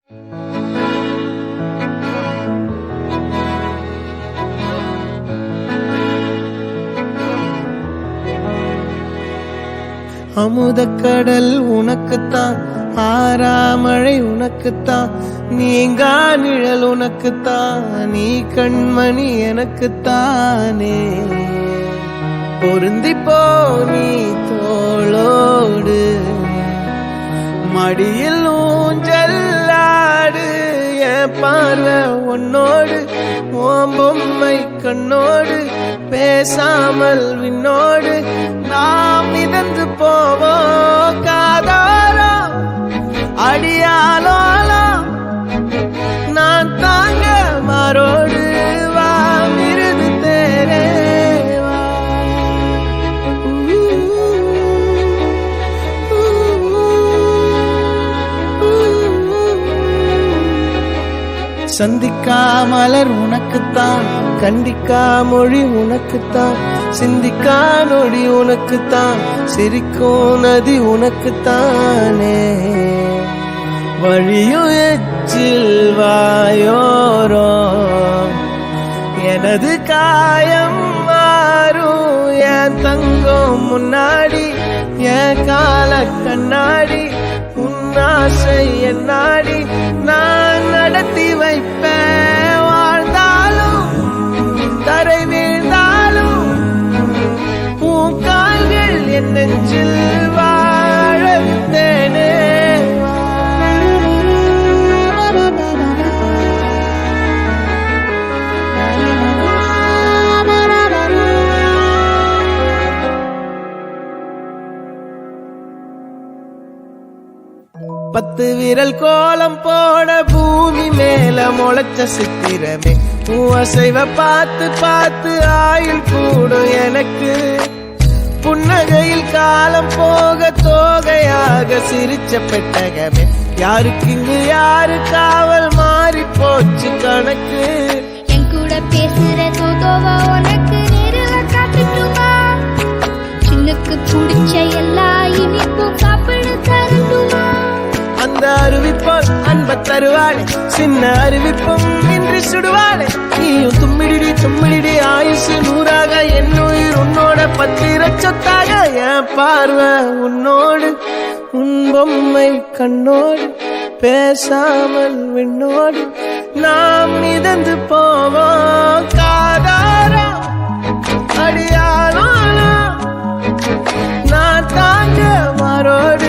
அமுதக்கடல் உனக்குத்தான், ஆறாமழை உனக்குத்தான், நீங்கா நிழல் உனக்குத்தான், நீ கண்மணி எனக்குத்தானே. பொருந்திப்போ நீ தோளோடு, மடியில் ஊஞ்சல்லாடு, என் பார்வை உன்னோடு, ஓம் பொம்மை கண்ணோடு, பேசாமல் விண்ணோடு நாம் மிதந்து போவோம் காதாரோ அடியாலோலோ, நான் தாங்க மாறோடு வா மிருது தேரே வா. சந்திக்கா மலர் உனக்குத்தான், கண்டிக்கா மொழி உனக்குத்தான், சிந்திக்கா நொடி உனக்குத்தான், சிரிக்கும் நதி உனக்குத்தானே. வழியும் எச்சில் வாயோரோ எனது காயம் மாறும், என் தங்கம் முன்னாடி என் கால கண்ணாடி, உன்னாசை என்னாடி நான் நடத்தி வைப்பேன். வாழ்ந்தாலும் தரை வீழ்ந்தாலும் உன் கால்கள் என் நெஞ்சில் வாழ விட்டேனே. பத்து விரல் கோலம் போட பூமி மேல முளைச்ச சித்திரமே, அசைவ பார்த்து பார்த்து ஆயுள் கூடும் எனக்கு. புன்னகையில் காலம் போக தோகையாக சிரிச்ச பெட்டகமே, யாருக்கு இங்கு யாரு காவல் மாறி போச்சு கணக்கு. என் கூட பேசுற தோதோவா உனக்கு நேரில் காட்டுமா, சின்னுக்கு பிடிச்ச எல்லா இனிப்பும் சாப்பிட தரட்டுமா. அந்த அறிவிப்பால் அன்ப தருவாளே, சின்ன அறிவிப்பும் இன்றி சுடுவாளே. நீயும் தும்மிடி தும்மிடி ஆயுசு நூறாக, என் உயிர் உன்னோட பத்திர சொத்தாக. என் பார்வை உன்னோடு, உன் பொம்மை கண்ணோடு, பேசாமல் விண்ணோடு நாம் மிதந்து போவோம் காதாரா அடியாலோ, நான் தாங்க மாறோடு